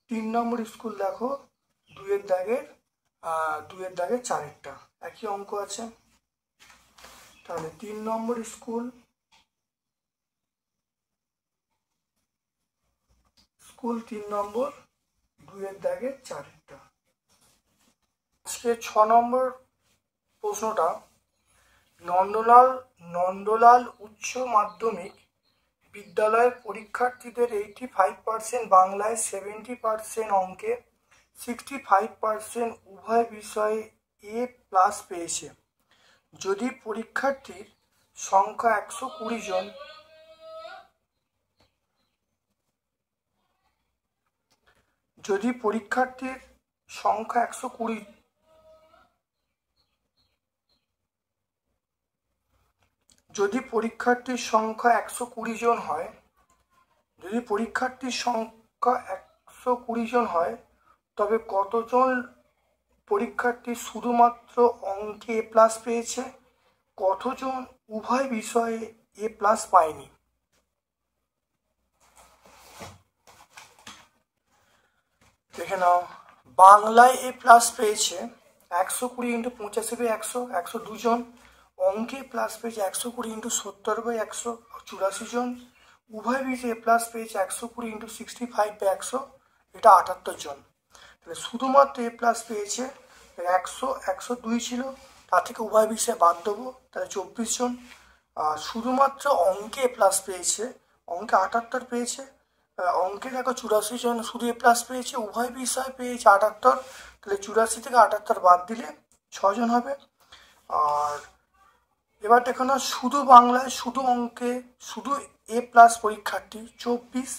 3 নম্বর স্কুল দেখো 2-এর দাগের 4-এরটা একই অঙ্ক আছে। তা তাহলে 3 নম্বর স্কুল 3 নম্বর 2-এর দাগে 4টা। আজকে 6 নম্বর প্রশ্নটা, নন্দলাল উচ্চ মাধ্যমিক বিদ্যালয়ের পরীক্ষার্থীদের 85% বাংলায়, 70% অঙ্কে, 65% উভয় বিষয়ে A+ পেয়েছে। যদি পরীক্ষার্থীর সংখ্যা 120 জন, যদি পরীক্ষার্থীর সংখ্যা 120 জন হয়, যদি পরীক্ষার্থীর সংখ্যা 120 জন হয়, তবে কতজন পরীক্ষার্থী শুধুমাত্র অঙ্কে A+ পেয়েছে, কতজন উভয় বিষয়ে A+ পায়নি? দেখে নাও, বাংলায় A+ পেয়েছে 120 × 85/100, 102 জন। অঙ্কে A+ পেয়েছে 120 × 70/100, 84 জন। উভয় বিষয়ে A+ পেয়েছে 120 × 65/100, এটা 78 জন। তাহলে শুধুমাত্র A+ পেয়েছে 102 ছিল, তার থেকে উভয় বিষয়ে বাদ দেবো, তাহলে 24 জন। আর শুধুমাত্র অঙ্কে A+ পেয়েছে, অঙ্কে 78 পেয়েছে, অঙ্কে দেখো 84 জন শুধু A+ পেয়েছে, উভয় বিষয় পেয়েছে 78, তাহলে 84 থেকে 78 বাদ দিলে 6 জন হবে। আর এবার দেখো না, শুধু বাংলায়, শুধু অঙ্কে, শুধু A+ পরীক্ষার্থী 24,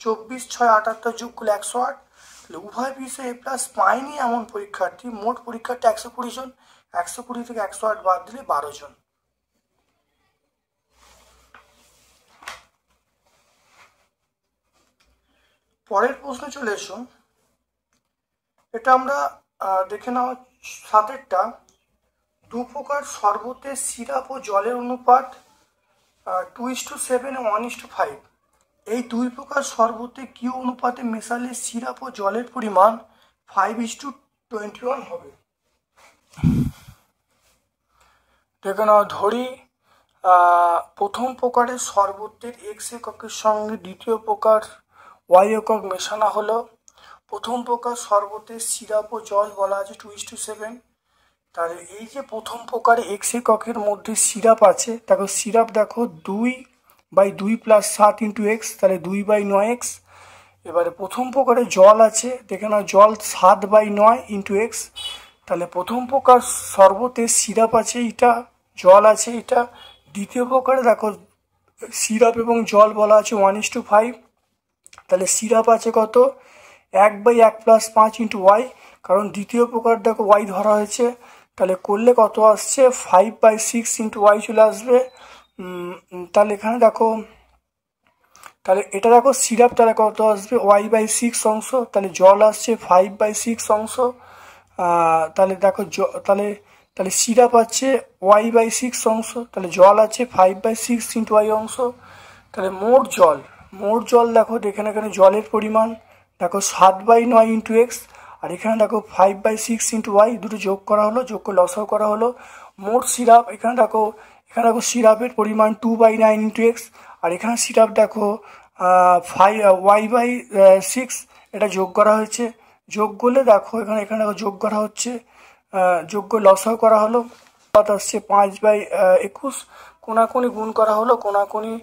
24 6 78 যোগ করলে 108, তাহলে উভয় বিষয়ে A+ পায়নি এমন পরীক্ষার্থী, মোট পরীক্ষার্থী 120 জন, 120 থেকে 108 বাদ দিলে 12 জন। পরের প্রশ্ন চলে এসো, এটা আমরা দেখে নাও 7-এরটা, 2 প্রকার শরবতের সিরাপ ও জলের অনুপাত 2:7 ও 1:5। এই 2 প্রকার শরবতে কি অনুপাতে মেশালে সিরাপ ও জলের পরিমাণ 5:21 হবে? দেখে নাও, ধরি প্রথম প্রকারের শরবতের X এককের সঙ্গে দ্বিতীয় প্রকার Y একক মেশানো হলো। প্রথম প্রকার শরবতের সিরাপ ও জল বলা আছে 2:7। তাহলে এই যে প্রথম প্রকারে X এককের মধ্যে সিরাপ আছে, দেখো সিরাপ দেখো 2/2 + 7 × X, তাহলে 2/9X। এবারে প্রথম প্রকারে জল আছে, দেখে নাও জল 7/9 × X, তাহলে প্রথম প্রকার শরবতের সিরাপ আছে এটা, জল আছে এটা। দ্বিতীয় প্রকারে দেখো সিরাপ এবং জল বলা আছে 1:5, তাহলে সিরাপ আছে কত 1/1 + 5 × Y, কারণ দ্বিতীয় প্রকার দেখো Y ধরা হয়েছে, তাহলে করলে কত আসছে 5/6 × Y চলে আসবে। তাহলে এখানে দেখো, তাহলে এটা দেখো সিরাপ, তাহলে কত আসবে Y/6 অংশ, তাহলে জল আসছে 5/6 অংশ। তাহলে দেখো তাহলে সিরাপ আছে Y/6 অংশ, তাহলে জল আছে 5/6 × Y অংশ। তাহলে মোট জল দেখো, এখানে জলের পরিমাণ দেখো 7/9 × X, আর এখানে দেখো 5/6 × Y, দুটো যোগ করা হলো, যোগ করে লসাগু করা হলো। মোট সিরাপ এখানে দেখো সিরাপের পরিমাণ 2/9 × X, আর এখানে সিরাপ দেখো Y/6, এটা যোগ করা হয়েছে। যোগ করলে দেখো এখানে দেখো যোগ করা হচ্ছে, যোগ করে লসাগু করা হলো, আসছে 5/21, কোনাকুনি গুণ করা হলো, কোনাকুনি।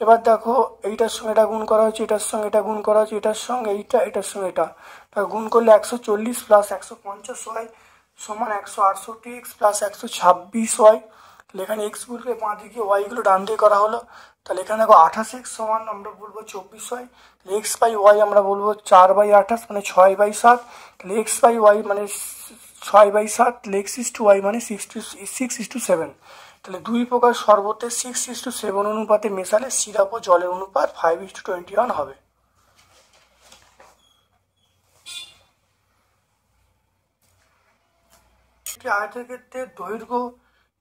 এবার দেখো এইটার সঙ্গে এটা গুণ করা হচ্ছে, এটার সঙ্গে এটা গুণ করা হচ্ছে, এটার সঙ্গে এইটা, এটার সঙ্গে এটা, তা গুণ করলে 140 + 150 হয় সমান 168X + 126 হয়। তাহলে এখানে X-গুলোকে বাঁ দিকে, Y-গুলো ডান দিকে করা হলো, তাহলে এখানে দেখো 28X সমান আমরা বলবো 24 হয়। তাহলে X/Y আমরা বলবো 4/28 মানে 6/7, তাহলে X/Y মানে 6/7, তাহলে X/Y মানে 6:7। তাহলে 2 প্রকার শরবতের 6:7 অনুপাতে মেশালে সিরাপ ও জলের অনুপাত 5:21 হবে। আয়তক্ষেত্রের দৈর্ঘ্য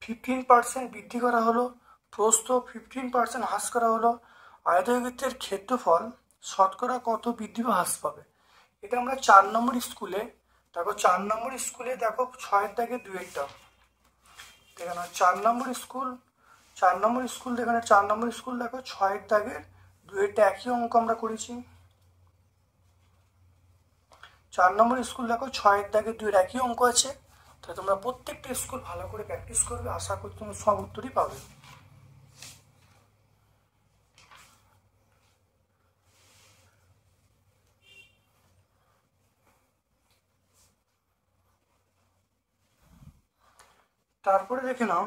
15% বৃদ্ধি করা হলো, প্রস্থ 15% হ্রাস করা হলো, আয়তক্ষেত্রের ক্ষেত্রফল শতকরা কত বৃদ্ধি বা হ্রাস পাবে? এটা আমরা 4 নম্বর স্কুলে দেখো, 4 নম্বর স্কুলে দেখো 6-এর দাগে 2-একটা, এখানে 4 নম্বর স্কুল 4 নম্বর স্কুল, এখানে 4 নম্বর স্কুল দেখো 6-এর দাগের 2-এরটা একই অঙ্ক আমরা করেছি। 4 নম্বর স্কুল দেখো 6-এর দাগের 2-এর একই অঙ্ক আছে। তাহলে তোমরা প্রত্যেকটা স্কুল ভালো করে প্র্যাকটিস করবে, আশা করি তুমি সব উত্তরই পাবে। তারপরে দেখে নাও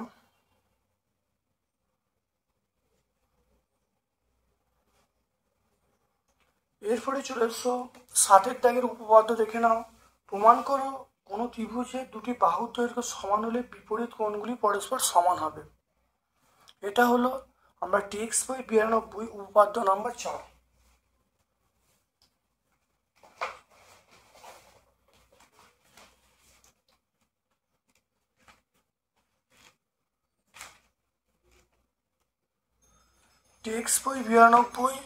এরপরে চলে এসো 7-এর দাগের উপপাদ্য দেখে নাও। প্রমাণ করো কোনো ত্রিভুজের দুটি বাহুর দৈর্ঘ্য সমান হলে বিপরীত কোণগুলি পরস্পর সমান হবে। এটা হলো আমরা টেক্সট বই 92 উপপাদ্য নাম্বার 4। টেক্সট বই 92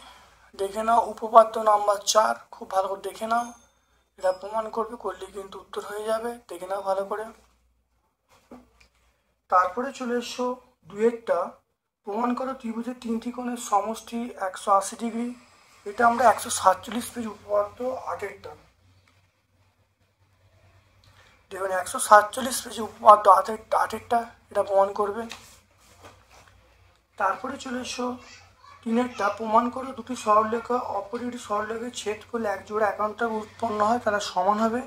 দেখে নাও উপপাদ্য নাম্বার 4, খুব ভালো করে দেখে নাও। এটা প্রমাণ করবে, করলে কিন্তু উত্তর হয়ে যাবে, দেখে নাও ভালো করে। তারপরে চলে এসো 2-এরটা, প্রমাণ করো ত্রিভুজের 3টি কোণের সমষ্টি 180 ডিগ্রি। এটা আমরা 147 পেজ উপপাদ্য 8-এরটা। দেখুন 147 পেজ উপপাদ্য 8-এরটা এটা প্রমাণ করবে। তারপরে চলে এসো 3-এরটা, প্রমাণ করো দুটি সরলরেখা অপর একটি সরলরেখায় ছেদ করলে এক জোড়া একান্তর উৎপন্ন হয়, তারা সমান হবে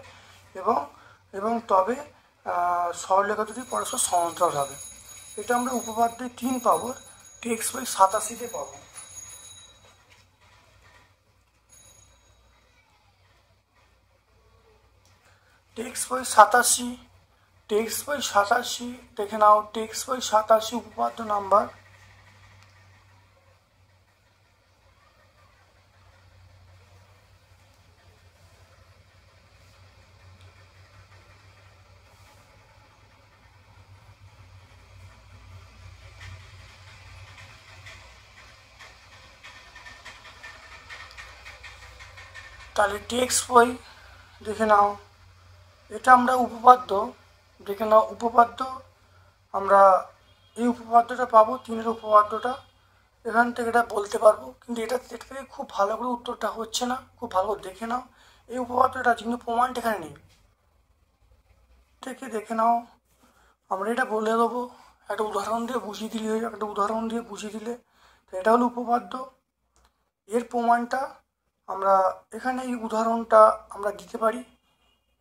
এবং তবে সরলরেখা দুটি পরস্পর সমান্তরাল হবে। এটা আমরা উপপাদ্যে 3 পাবো, টেক্সট বই 87-তে পাবো। টেক্সট বই 87 দেখে নাও। টেক্সট বই 87 উপপাদ্য নাম্বার তাহলে টেক্সট বই দেখে নাও। এটা আমরা উপপাদ্য দেখে নাও। উপপাদ্য আমরা এই উপপাদ্যটা পাবো, 3-এর উপপাদ্যটা এখান থেকে এটা বলতে পারবো, কিন্তু এটা থেকে খুব ভালো করে উত্তরটা হচ্ছে না, খুব ভালো করে দেখে নাও এই উপপাদ্যটা, কিন্তু প্রমাণটা এখানে নেই। দেখে নাও, আমরা এটা বলে দেবো, একটা উদাহরণ দিয়ে বুঝিয়ে দিলে হয়ে যাবে, একটা উদাহরণ দিয়ে বুঝিয়ে দিলে। তো এটা হলো উপপাদ্য, এর প্রমাণটা আমরা এখানে এই উদাহরণটা আমরা দিতে পারি,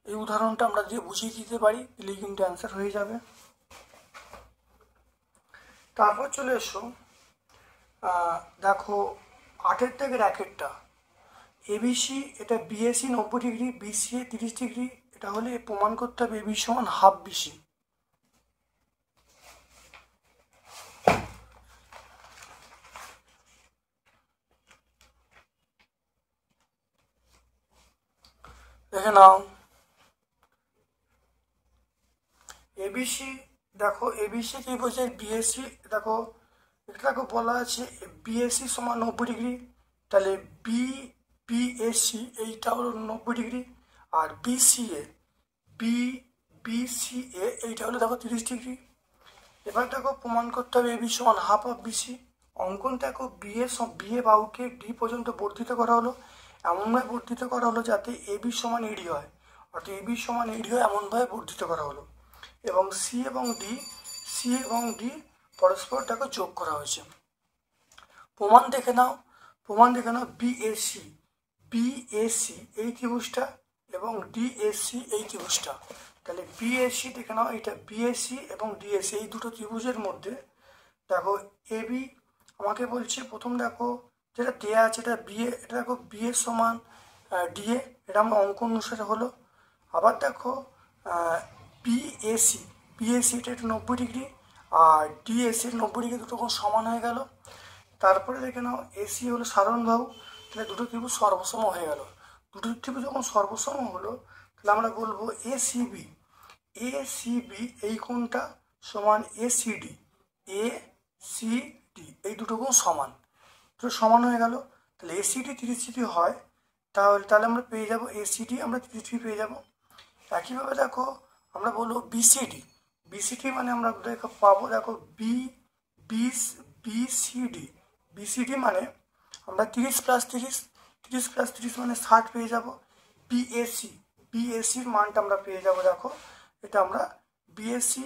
এই উদাহরণটা আমরা দিয়ে বুঝিয়ে দিতে পারি, দিলেই কিন্তু অ্যান্সার হয়ে যাবে। তারপর চলে এসো দেখো 8-এর দাগের 1-এরটা, এবিসি এটা বিএসি 90 ডিগ্রি, বিসিএ 30 ডিগ্রি। এটা হলে প্রমাণ করতে হবে এবি সমান হাফ বিসি। দেখে নাও এবিসি, দেখো এবিসি ত্রিভুজের বিএসি, দেখো এটা দেখো বলা আছে বিএসি সমান 90 ডিগ্রি, তাহলে বিএসি এইটা হলো 90 ডিগ্রি, আর বিসিএ এইটা হলো দেখো 30 ডিগ্রি। এবার দেখো প্রমাণ করতে হবে এবি সমান হাফ অফ বিসি। অঙ্কন দেখো বিএ বাহুকে ডি পর্যন্ত বর্ধিত করা হলো, এমনভাবে বর্ধিত করা হলো যাতে এবি সমান এডি হয়, অর্থাৎ এবি সমান এডি হয় এমনভাবে বর্ধিত করা হলো, এবং সি এবং ডি পরস্পর দেখো যোগ করা হয়েছে। প্রমাণ দেখে নাও বিএসি এই ত্রিভুজটা এবং ডিএসসি এই ত্রিভুজটা। তাহলে বিএসসি দেখে নাও, এটা বিএসসি এবং ডিএসসি এই দুটো ত্রিভুজের মধ্যে দেখো এবি আমাকে বলছে, প্রথম দেখো যেটা দেয়া আছে এটা বিএ, এটা দেখো বিএ সমান ডিএ, এটা আমরা অঙ্ক অনুসারে হলো। আবার দেখো বিএসি এটা 90 ডিগ্রি, আর ডিএসির 90 ডিগ্রি দুটো কোণ সমান হয়ে গেল। তারপরে দেখে নাও এসি হলো সাধারণ বাহু, তাহলে দুটো ত্রিভুজ সর্বসম হয়ে গেল। দুটো ত্রিভুজ যখন সর্বসম হলো তাহলে আমরা বলবো এসিবি এই কোণটা সমান এসিডি এই দুটো কোণ সমান, দুটো সমান হয়ে গেল। তাহলে এসিডি 30 ডিগ্রি হয়, তাহলে আমরা পেয়ে যাব এসিডি, আমরা 30 ডিগ্রি পেয়ে যাব। একইভাবে দেখো আমরা বলবো বিসিডি মানে আমরা দেখো পাবো, দেখো বিসিডি মানে আমরা 30 প্লাস 30 মানে 60 পেয়ে যাব। বিএসির মানটা আমরা পেয়ে যাব, দেখো এটা আমরা বিএসসি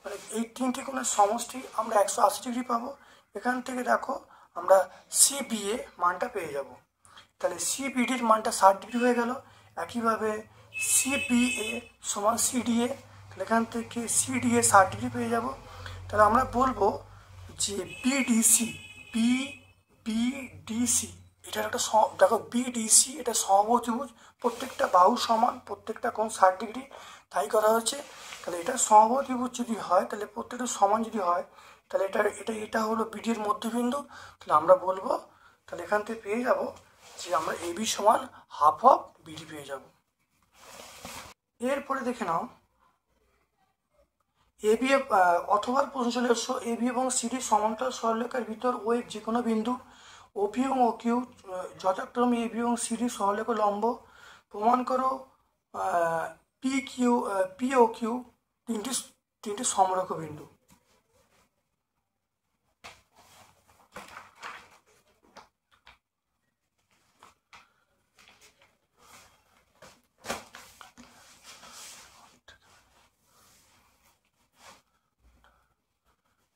মানে এই তিনটি কোণের সমষ্টি আমরা 180 ডিগ্রি পাবো। এখান থেকে দেখো আমরা সিবিএ মানটা পেয়ে যাব। তাহলে সিবিডির মানটা 60 ডিগ্রি হয়ে গেল। একইভাবে সিবিএ সমান সিডিএ, তাহলে এখান থেকে সিডিএ 60 ডিগ্রি পেয়ে যাব। তাহলে আমরা বলবো যে বিডিসি এটার একটা দেখো বিডিসি এটা সমবাহুত্রিভুজ, প্রত্যেকটা বাহু সমান, প্রত্যেকটা কোণ 60 ডিগ্রি, তাই করা হচ্ছে। তাহলে এটা সমবাহুত্রিভুজ যদি হয়, তাহলে প্রত্যেকটা সমান যদি হয়, তাহলে এটা হলো বিডির মধ্যবিন্দু। তাহলে আমরা বলবো, তাহলে এখান থেকে পেয়ে যাব যে আমরা এবি সমান হাফ অফ বিডি পেয়ে যাব। এরপরে দেখে নাও এবি অথবা প্রশ্ন চলে এসছো এবি এবং সিডি সমান্তরাল সরলরেখার ভিতর ও যে কোনো বিন্দু ওপি এবং ওকিউ যথাক্রমে এবি এবং সিডি সরলরেখা লম্ব প্রমাণ করো। পি ও কিউ তিনটি সমরেখ বিন্দু।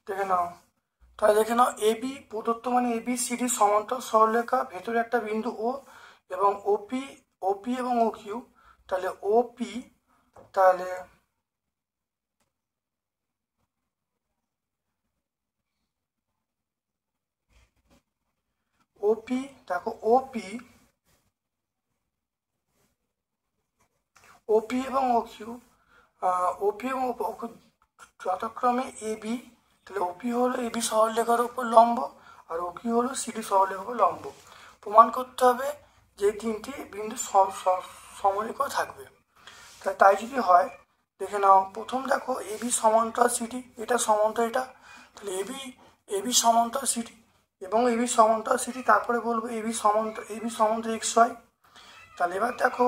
দেখে নাও, তাহলে দেখে নাও এবি প্রদত্ত মানে এবি সিডি সমান্তরাল সরলরেখা, ভেতরে একটা বিন্দু ও এবং ওপি এবং ও কিউ। তাহলে ওপি, তাহলে ওপি দেখো ওপি এবং ও কিউ, ওপি এবং যথাক্রমে এবি, তাহলে ওপি হলো এবি সরলরেখার উপর লম্ব আর ও কিউ হলো সিডি সরলরেখার উপর লম্ব। প্রমাণ করতে হবে যে তিনটি বিন্দু সমরেখা থাকবে। তাই যদি হয়, দেখে নাও প্রথম দেখো এবি সমান্তরাল সিডি, এটা সমান্তরাল এটা, তাহলে এবি সমান্তরাল সিডি এবং এবি সমান্তরাল সিডি, তারপরে বলবো এবি সমান্তরাল এক্স ওয়াই। তাহলে এবার দেখো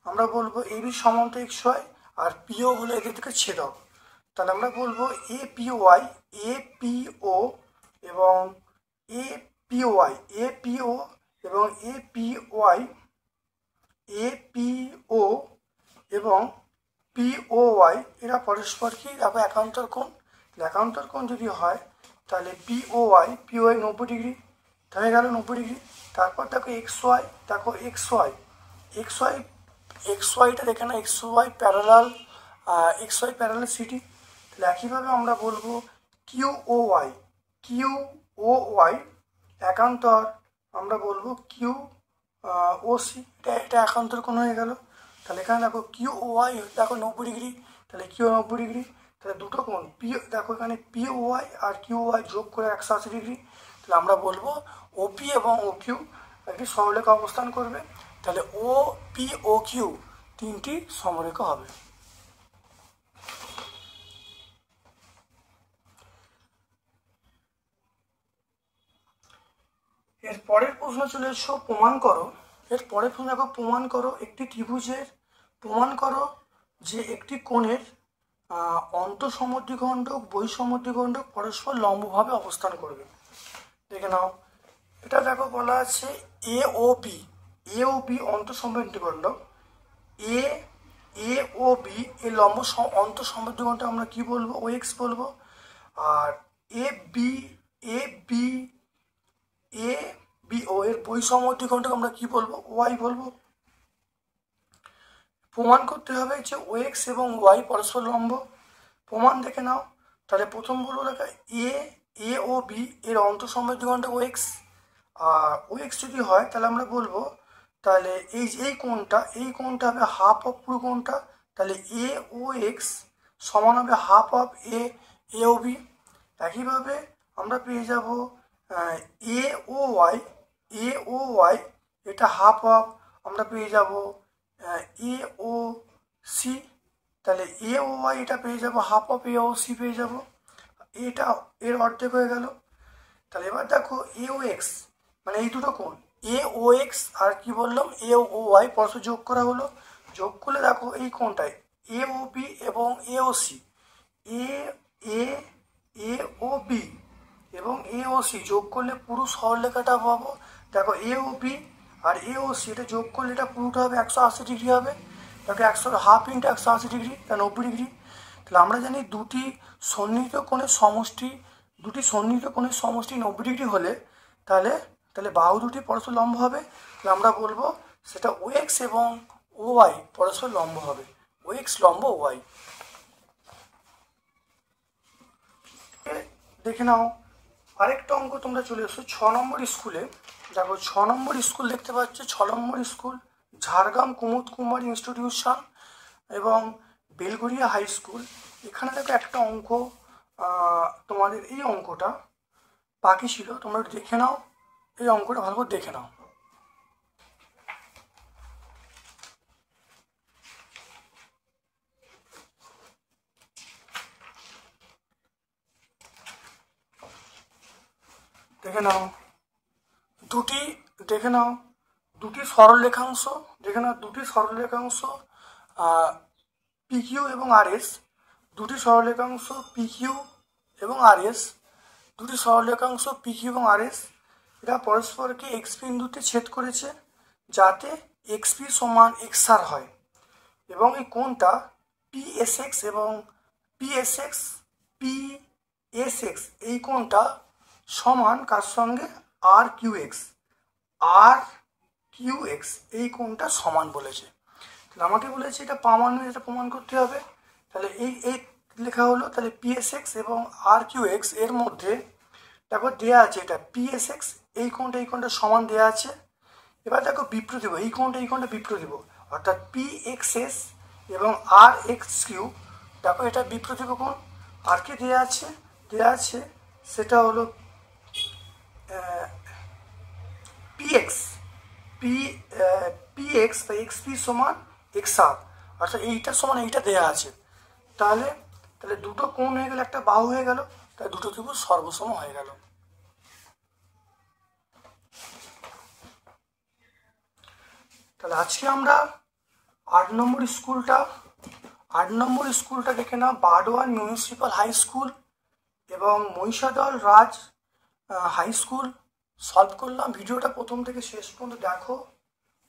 আমরা বলবো এবি সমান্তরাল এক্স ওয়াই আর পিও হলো এদের থেকে ছেদক। তাহলে আমরা বলবো এপিও এবং এপিও এবং এবং পিওওয়াই এরা পরস্পর কি দেখো একান্তর কোণ। একান্তর কোণ যদি হয়, তাহলে পিওওয়াই 90 ডিগ্রি হয়ে গেল 90 ডিগ্রি। তারপর দেখো এক্স ওয়াইটা দেখে না, এক্স ওয়াই প্যারালাল সিডি। তাহলে একইভাবে আমরা বলবো কিউওওয়াই একান্তর, আমরা বলবো কিউওসি এটা একান্তর কোণ হয়ে গেল। তাহলে এখানে দেখো কিউওয়াই দেখো 90 ডিগ্রি, তাহলে কিউ 90 ডিগ্রি, তাহলে দুটো কোণ দেখো এখানে পিওওয়াই আর কিউওয়াই যোগ করে 180 ডিগ্রি। তাহলে আমরা বলবো ওপি এবং ও কিউ একটি সমরেখা অবস্থান করবে। তাহলে ও পি ও কিউ তিনটি সমরেখা হবে। এর পরের প্রশ্ন চলে এসো প্রমাণ করো। এর পরের প্রশ্ন দেখো প্রমাণ করো একটি ত্রিভুজের, প্রমাণ করো যে একটি কোণের অন্তঃসমদ্বিখণ্ডক বহিঃসমদ্বিখণ্ডক পরস্পর লম্বভাবে অবস্থান করবে। দেখে নাও, এটা দেখো বলা আছে এ ও বি অন্তঃসমদ্বিখণ্ডক, এ ও বি এর লম্ব অন্তঃসমদ্বিখণ্ডক আমরা কি বলবো, ও এক্স বলবো। আর এ বি ও এর বহিঃসমদ্বিখণ্ডক আমরা কি বলবো, ওয়াই বলবো। প্রমাণ করতে হবে যে ও এক্স এবং ওয়াই পরস্পর লম্ব। প্রমাণ দেখে নাও, তাহলে প্রথম বলবো দেখো এ ও বি এর অন্তঃসমদ্বিখণ্ডক ও এক্স, আর ও এক্স যদি হয় তাহলে আমরা বলবো তাহলে এই কোণটা হবে হাফ অফ পুরো কোণটা, তাহলে এ ও এক্স সমান হবে half of A O B. একইভাবে আমরা পেয়ে যাব এ ও ওয়াই এটা হাফ অফ আমরা পেয়ে যাব এ ও সি, তাহলে এ ও ওয়াই এটা পেয়ে যাব half of A O C পেয়ে যাব, এটা এর অর্ধেক হয়ে গেল। তাহলে এবার দেখো এ ও এক্স মানে এই দুটো কোণ এ ও এক্স আর কি বললাম এ ও ওয়াই পরস্পর যোগ করা হলো, যোগ করলে দেখো এই কোণটায় এ ও বি এবং এ ও সি, এ ও বি ও সি যোগ করলে পুরো সরলরেখাটা পাবো। দেখো এ ও বি আর এ ও সি এটা যোগ করলে এটা পুরোটা হবে 180 ডিগ্রি হবে। দেখো 100 ইন্টু 180 ডিগ্রি তা 90 ডিগ্রি। তাহলে আমরা জানি দুটি সন্নিহিত কোণের সমষ্টি 90 ডিগ্রি হলে তাহলে বাহু দুটি পরস্পর লম্ব হবে। তাহলে আমরা বলবো সেটা ও এক্স এবং ও ওয়াই পরস্পর লম্ব হবে, ও এক্স লম্ব ও ওয়াই। দেখে নাও আরেকটা অঙ্ক তোমরা চলে এসো 6 নম্বর স্কুলে। দেখো 6 নম্বর স্কুল দেখতে পাচ্ছ, 6 নম্বর স্কুল ঝাড়গ্রাম কুমুদ কুমার ইনস্টিটিউশন এবং বেলঘরিয়া হাই স্কুল। এখানে দেখো একটা অঙ্ক তোমাদের এই অঙ্কটা বাকি ছিল, তোমরা দেখে নাও, এই অঙ্কটা ভালো করে দেখে নাও। দেখে নাও দুটি সরলরেখাংশ, পি কিউ এবং আর এস, দুটি সরলরেখাংশ পি কিউ এবং আর এস এরা পরস্পরকে এক্স বিন্দুতে ছেদ করেছে যাতে এক্স পি সমান এক্স আর হয়, এবং এই কোণটা পিএসএক্স এবং পিএসএক্স এই কোণটা সমান কার সঙ্গে আর কিউ এক্স এই কোণটা সমান বলেছে। তাহলে আমাকে বলেছে এটা এটা প্রমাণ করতে হবে। তাহলে এই লেখা হলো, তাহলে পিএসএক্স এবং আর কিউ এক্স এর মধ্যে দেখো দেওয়া আছে এটা পিএসএক্স এই কোণটা সমান দেওয়া আছে। এবার দেখো বিপ্র দিব, এই কোণটা বিপ্র দিব, অর্থাৎ পিএক্সএস এবং আর এক্স কিউ, দেখো এটা বিপ্র দিব কোণ। আর কি দেওয়া আছে সেটা হলো পিএক্স বা এক্স পি সমান এক্স আর, অর্থাৎ এইটা সমান এইটা দেওয়া আছে। তাহলে দুটো কোণ হয়ে গেল, একটা বাহু হয়ে গেল, তাহলে দুটো ত্রিভুজ সর্বসম হয়ে গেল। তাহলে আজকে আমরা 8 নম্বর স্কুলটা দেখে নাও, বারডোয়ার মিউনিসিপাল হাই স্কুল এবং Mahishadal Raj high school solve করলাম। ভিডিওটা প্রথম থেকে শেষ পর্যন্ত দেখো।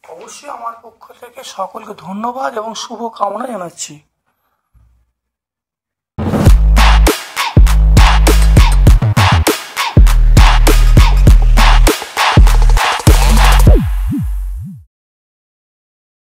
অবশ্যই আমার পক্ষ থেকে সকলকে ধন্যবাদ এবং শুভ কামনা জানাচ্ছি।